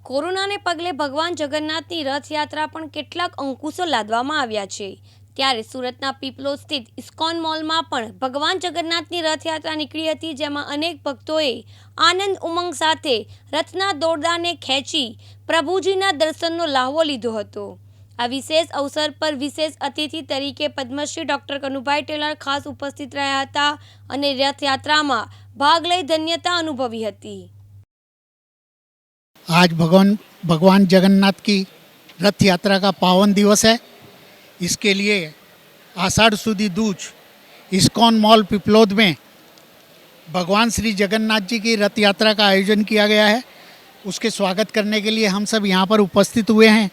કોરોનાને પગલે ભગવાન જગન્નાથની રથયાત્રા પણ કેટલાક અંકુશો લાદવામાં આવ્યા છે। ત્યારે સુરતના પીપલોદ સ્થિત ઇસ્કોન મોલમાં પણ ભગવાન જગન્નાથની રથયાત્રા નીકળી હતી, જેમાં અનેક ભક્તોએ આનંદ ઉમંગ સાથે રથના દોરડાને ખેંચી પ્રભુજીના દર્શનનો લ્હાવો લીધો હતો। આ વિશેષ અવસર પર વિશેષ અતિથિ તરીકે પદ્મશ્રી ડૉક્ટર કનુભાઈ ટેલર ખાસ ઉપસ્થિત રહ્યા હતા અને રથયાત્રામાં ભાગ લઈ ધન્યતા અનુભવી હતી। आज भगवान जगन्नाथ की रथ यात्रा का पावन दिवस है। इसके लिए आषाढ़ सुदी दूज इस्कॉन मॉल पिपलोद में भगवान श्री जगन्नाथ जी की रथ यात्रा का आयोजन किया गया है। उसके स्वागत करने के लिए हम सब यहाँ पर उपस्थित हुए हैं।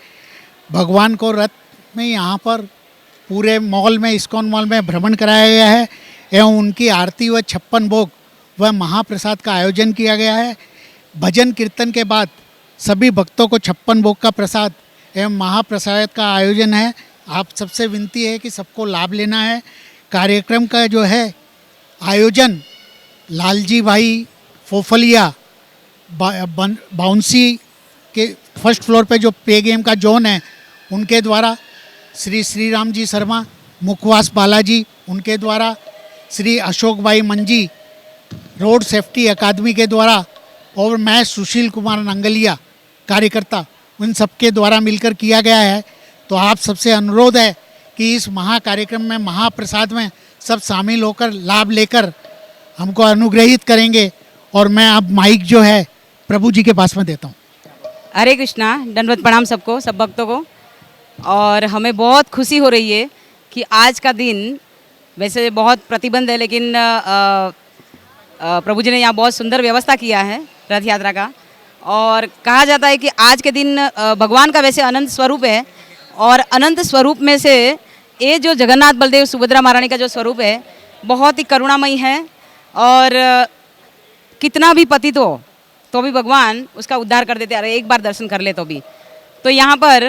भगवान को रथ में यहाँ पर पूरे मॉल में इस्कॉन मॉल में भ्रमण कराया गया है एवं उनकी आरती व 56 भोग व महाप्रसाद का आयोजन किया गया है। भजन कीर्तन के बाद सभी भक्तों को 56 भोग का प्रसाद एवं महाप्रसाद का आयोजन है। आप सबसे विनती है कि सबको लाभ लेना है। कार्यक्रम का जो है आयोजन लालजी भाई फोफलिया बाउंसी के फर्स्ट फ्लोर पे जो पे गेम का जोन है उनके द्वारा, श्री राम जी शर्मा मुखवास बालाजी उनके द्वारा, श्री अशोक भाई मंजी रोड सेफ्टी अकादमी के द्वारा और मैं सुशील कुमार नंगलिया कार्यकर्ता, उन सबके द्वारा मिलकर किया गया है। तो आप सबसे अनुरोध है कि इस महा कार्यक्रम में महाप्रसाद में सब शामिल होकर लाभ लेकर हमको अनुग्रहित करेंगे। और मैं अब माइक जो है प्रभु जी के पास में देता हूँ। हरे कृष्णा, दंडवत प्रणाम सबको, सब भक्तों को। और हमें बहुत खुशी हो रही है कि आज का दिन, वैसे बहुत प्रतिबंध है लेकिन प्रभु जी ने यहाँ बहुत सुंदर व्यवस्था किया है रथ यात्रा का। और कहा जाता है कि आज के दिन भगवान का वैसे अनंत स्वरूप है, और अनंत स्वरूप में से ये जो जगन्नाथ बलदेव सुभद्रा महारानी का जो स्वरूप है बहुत ही करुणामयी है। और कितना भी पतित हो तो भी भगवान उसका उद्धार कर देते, अरे एक बार दर्शन कर ले तो भी। तो यहाँ पर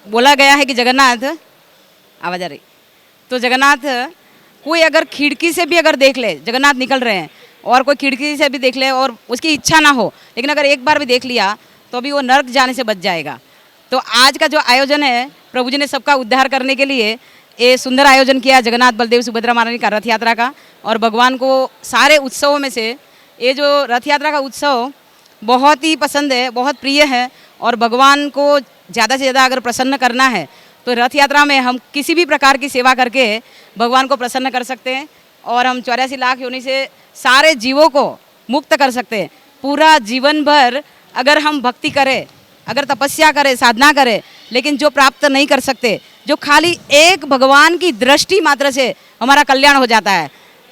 बोला गया है कि जगन्नाथ, आवाज़ आ रही, तो जगन्नाथ कोई अगर खिड़की से भी अगर देख ले, जगन्नाथ निकल रहे हैं और कोई खिड़की से भी देख ले और उसकी इच्छा ना हो, लेकिन अगर एक बार भी देख लिया तो भी वो नर्क जाने से बच जाएगा। तो आज का जो आयोजन है, प्रभु जी ने सबका उद्धार करने के लिए ये सुंदर आयोजन किया जगन्नाथ बलदेव सुभद्रा महारानी का रथ यात्रा का। और भगवान को सारे उत्सवों में से ये जो रथ यात्रा का उत्सव बहुत ही पसंद है, बहुत प्रिय है। और भगवान को ज़्यादा से ज़्यादा अगर प्रसन्न करना है तो रथ यात्रा में हम किसी भी प्रकार की सेवा करके भगवान को प्रसन्न कर सकते हैं। और हम 84 लाख योनि से सारे जीवों को मुक्त कर सकते हैं। पूरा जीवन भर अगर हम भक्ति करें, अगर तपस्या करें, साधना करें, लेकिन जो प्राप्त नहीं कर सकते, जो खाली एक भगवान की दृष्टि मात्र से हमारा कल्याण हो जाता है।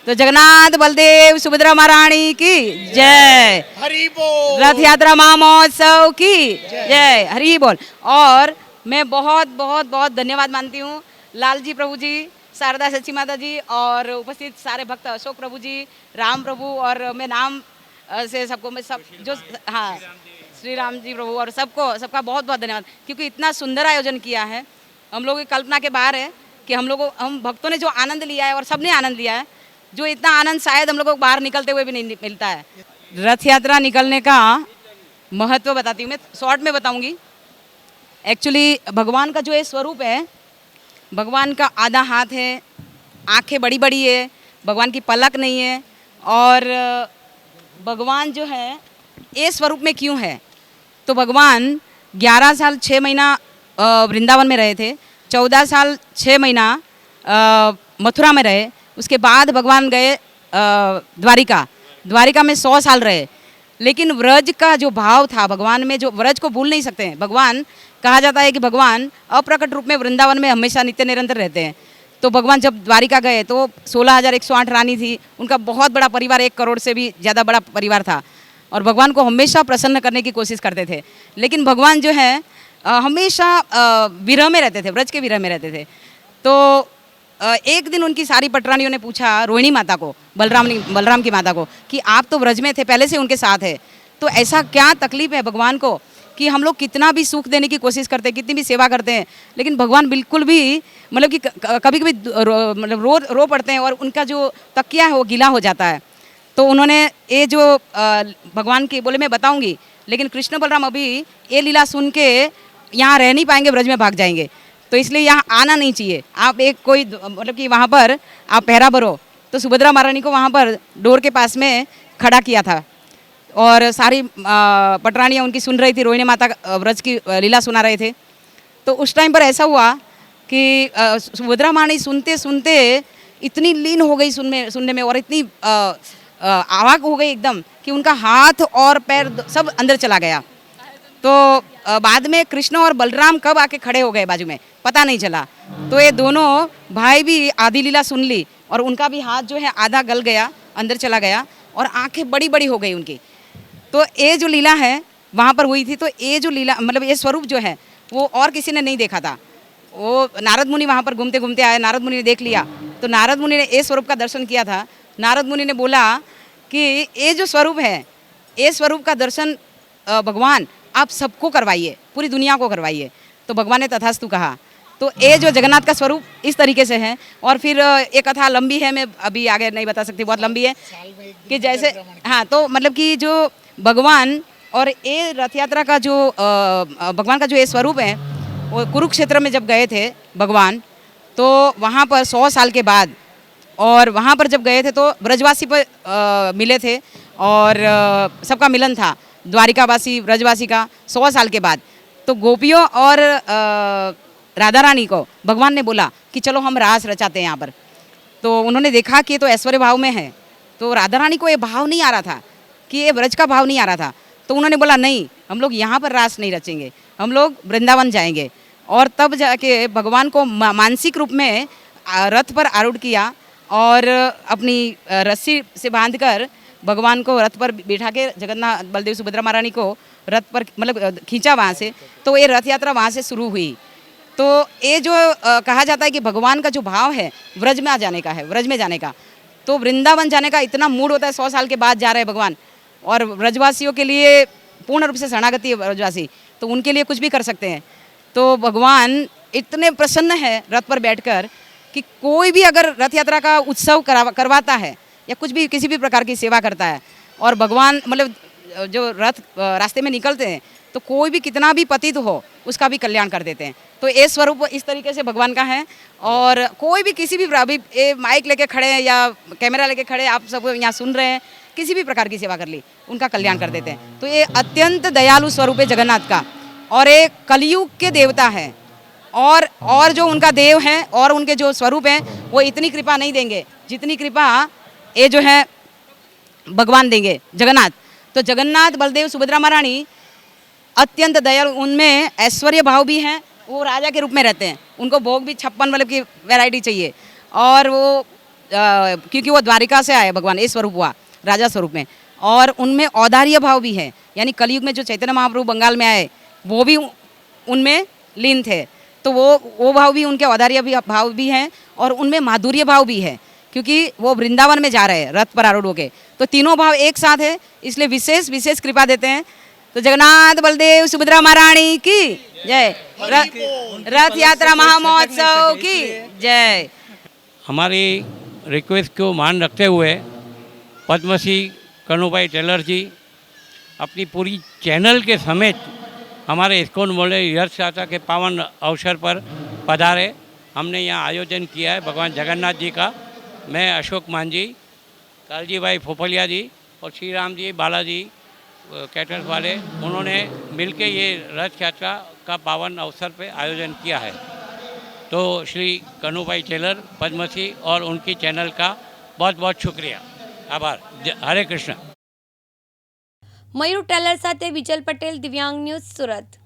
तो जगन्नाथ बलदेव सुभद्रा महारानी की जय, हरि बोल। रथ यात्रा महोत्सव की जय, हरि बोल। और मैं बहुत बहुत बहुत धन्यवाद मानती हूँ लालजी प्रभु जी, शारदा सच्ची माता जी और उपस्थित सारे भक्त, अशोक प्रभु जी, राम प्रभु, और मैं नाम से सबको, मैं सब जो, हाँ, श्री राम जी प्रभु, और सबका बहुत बहुत धन्यवाद, क्योंकि इतना सुंदर आयोजन किया है। हम लोगों की कल्पना के बाहर है कि हम भक्तों ने जो आनंद लिया है और सबने आनंद लिया है, जो इतना आनंद शायद हम लोगों को बाहर निकलते हुए भी नहीं मिलता है। रथ यात्रा निकलने का महत्व बताती हूँ, मैं शॉर्ट में बताऊँगी। एक्चुअली भगवान का जो ये स्वरूप है, भगवान का आधा हाथ है, आंखें बड़ी बड़ी है, भगवान की पलक नहीं है। और भगवान जो है ये स्वरूप में क्यों है, तो भगवान 11 साल 6 महीना वृंदावन में रहे थे, 14 साल 6 महीना मथुरा में रहे। उसके बाद भगवान गए द्वारिका में 100 साल रहे। लेकिन व्रज का जो भाव था भगवान में, जो व्रज को भूल नहीं सकते हैं भगवान। कहा जाता है कि भगवान अप्रकट रूप में वृंदावन में हमेशा नित्य निरंतर रहते हैं। तो भगवान जब द्वारिका गए तो 16,108 रानी थी, उनका बहुत बड़ा परिवार, 1 करोड़ से भी ज़्यादा बड़ा परिवार था। और भगवान को हमेशा प्रसन्न करने की कोशिश करते थे। लेकिन भगवान जो है हमेशा विरह में रहते थे, व्रज के विरह में रहते थे। तो एक दिन उनकी सारी पटरानियों ने पूछा रोहिणी माता को, बलराम की माता को, कि आप तो व्रज में थे, पहले से उनके साथ है, तो ऐसा क्या तकलीफ है भगवान को कि हम लोग कितना भी सुख देने की कोशिश करते हैं, कितनी भी सेवा करते हैं, लेकिन भगवान बिल्कुल भी मतलब कि कभी कभी मतलब रो पड़ते हैं और उनका जो तकिया है वो गीला हो जाता है। तो उन्होंने ये जो भगवान की बोले मैं बताऊंगी, लेकिन कृष्ण बलराम अभी ये लीला सुन के यहाँ रह नहीं पाएंगे, ब्रज में भाग जाएंगे, तो इसलिए यहाँ आना नहीं चाहिए। आप एक कोई मतलब कि वहाँ पर आप पहरा भरो। तो सुभद्रा महारानी को वहाँ पर डोर के पास में खड़ा किया था और सारी पटरानियाँ उनकी सुन रही थी, रोहिणी माता ब्रज की लीला सुना रहे थे। तो उस टाइम पर ऐसा हुआ कि सुभद्रा महारानी सुनते सुनते इतनी लीन हो गई सुनने में और इतनी आवाक हो गई एकदम कि उनका हाथ और पैर सब अंदर चला गया। तो बाद में कृष्ण और बलराम कब आके खड़े हो गए बाजू में पता नहीं चला। तो ये दोनों भाई भी आधी लीला सुन ली और उनका भी हाथ जो है आधा गल गया, अंदर चला गया और आंखें बड़ी बड़ी हो गई उनकी। तो ये जो लीला है वहाँ पर हुई थी। तो ये जो लीला मतलब ये स्वरूप जो है वो और किसी ने नहीं देखा था। वो नारद मुनि वहाँ पर घूमते घूमते आए, नारद मुनि ने देख लिया। तो नारद मुनि ने ये स्वरूप का दर्शन किया था। नारद मुनि ने बोला कि ये जो स्वरूप है, ये स्वरूप का दर्शन भगवान आप सबको करवाइए, पूरी दुनिया को करवाइए। तो भगवान ने तथास्तु कहा। तो ये जो जगन्नाथ का स्वरूप इस तरीके से है। और फिर ये कथा लंबी है, मैं अभी आगे नहीं बता सकती, बहुत लंबी है कि जैसे हाँ। तो मतलब कि जो भगवान और ये रथ यात्रा का जो भगवान का जो ये स्वरूप है वो कुरुक्षेत्र में जब गए थे भगवान, तो वहाँ पर 100 साल के बाद और वहाँ पर जब गए थे तो ब्रजवासी पर मिले थे और सबका मिलन था, द्वारिकावासी ब्रजवासी का 100 साल के बाद। तो गोपियों और राधा रानी को भगवान ने बोला कि चलो हम रास रचाते हैं यहाँ पर। तो उन्होंने देखा कि ये तो ऐश्वर्य भाव में है। तो राधा रानी को ये भाव नहीं आ रहा था कि ये ब्रज का भाव नहीं आ रहा था। तो उन्होंने बोला नहीं, हम लोग यहाँ पर रास नहीं रचेंगे, हम लोग वृंदावन जाएंगे। और तब जाके भगवान को मानसिक रूप में रथ पर आरूढ़ किया और अपनी रस्सी से बांधकर भगवान को रथ पर बिठा के जगन्नाथ बलदेव सुभद्रा महारानी को रथ पर मतलब खींचा वहाँ से। तो ये रथ यात्रा वहाँ से शुरू हुई। तो ये जो कहा जाता है कि भगवान का जो भाव है व्रज में आ जाने का है, व्रज में जाने का। तो वृंदावन जाने का इतना मूड होता है, 100 साल के बाद जा रहे हैं भगवान। और ब्रजवासियों के लिए पूर्ण रूप से शरणागति है ब्रजवासी, तो उनके लिए कुछ भी कर सकते हैं। तो भगवान इतने प्रसन्न है रथ पर बैठकर कि कोई भी अगर रथ यात्रा का उत्सव करवाता है या कुछ भी किसी भी प्रकार की सेवा करता है और भगवान मतलब जो रथ रास्ते में निकलते हैं तो कोई भी कितना भी पतित हो उसका भी कल्याण कर देते हैं। तो ये स्वरूप इस तरीके से भगवान का है। और कोई भी किसी भी अभी ये माइक लेके खड़े हैं या कैमरा लेके खड़े हैं, आप सब यहाँ सुन रहे हैं, किसी भी प्रकार की सेवा कर ली उनका कल्याण कर देते हैं। तो ये अत्यंत दयालु स्वरूप है जगन्नाथ का और ये कलयुग के देवता है। और जो उनका देव है और उनके जो स्वरूप हैं वो इतनी कृपा नहीं देंगे जितनी कृपा ये जो है भगवान देंगे जगन्नाथ। तो जगन्नाथ बलदेव सुभद्रा महारानी अत्यंत दयालु, उनमें ऐश्वर्य भाव भी हैं। वो राजा के रूप में रहते हैं, उनको भोग भी 56 मतलब की वैरायटी चाहिए। और वो क्योंकि वो द्वारिका से आए भगवान, ये स्वरूप हुआ राजा स्वरूप में। और उनमें औदार्य भाव भी है, यानी कलयुग में जो चैतन्य महाप्रभु बंगाल में आए वो भी उनमें लीन थे। तो वो भाव भी, उनके औदार्य भी भाव भी हैं और उनमें माधुर्य भाव भी है क्योंकि वो वृंदावन में जा रहे हैं रथ पर आरूढ़ होके। तो तीनों भाव एक साथ है, इसलिए विशेष विशेष कृपा देते हैं। तो जगन्नाथ बलदेव सुभद्रा महारानी की जय, रथ यात्रा महामहोत्सव की जय। हमारी रिक्वेस्ट को मान रखते हुए पद्मश्री कन्हूभाई टेलर जी अपनी पूरी चैनल के समेत हमारे इस्कॉन मोले रथ यात्रा के पावन अवसर पर पधारे। हमने यहाँ आयोजन किया है भगवान जगन्नाथ जी का। मैं अशोक मांझी, कालजी भाई फोफलिया जी और श्री राम जी बालाजी कैटर्स वाले, उन्होंने मिलके ये रथ यात्रा का पावन अवसर पे आयोजन किया है। तो श्री कन्हूभाई टेलर पद्मश्री और उनकी चैनल का बहुत बहुत शुक्रिया, आभार। हरे कृष्ण। मयूर टेलर साथे विजल पटेल, दिव्यांग न्यूज़, सूरत।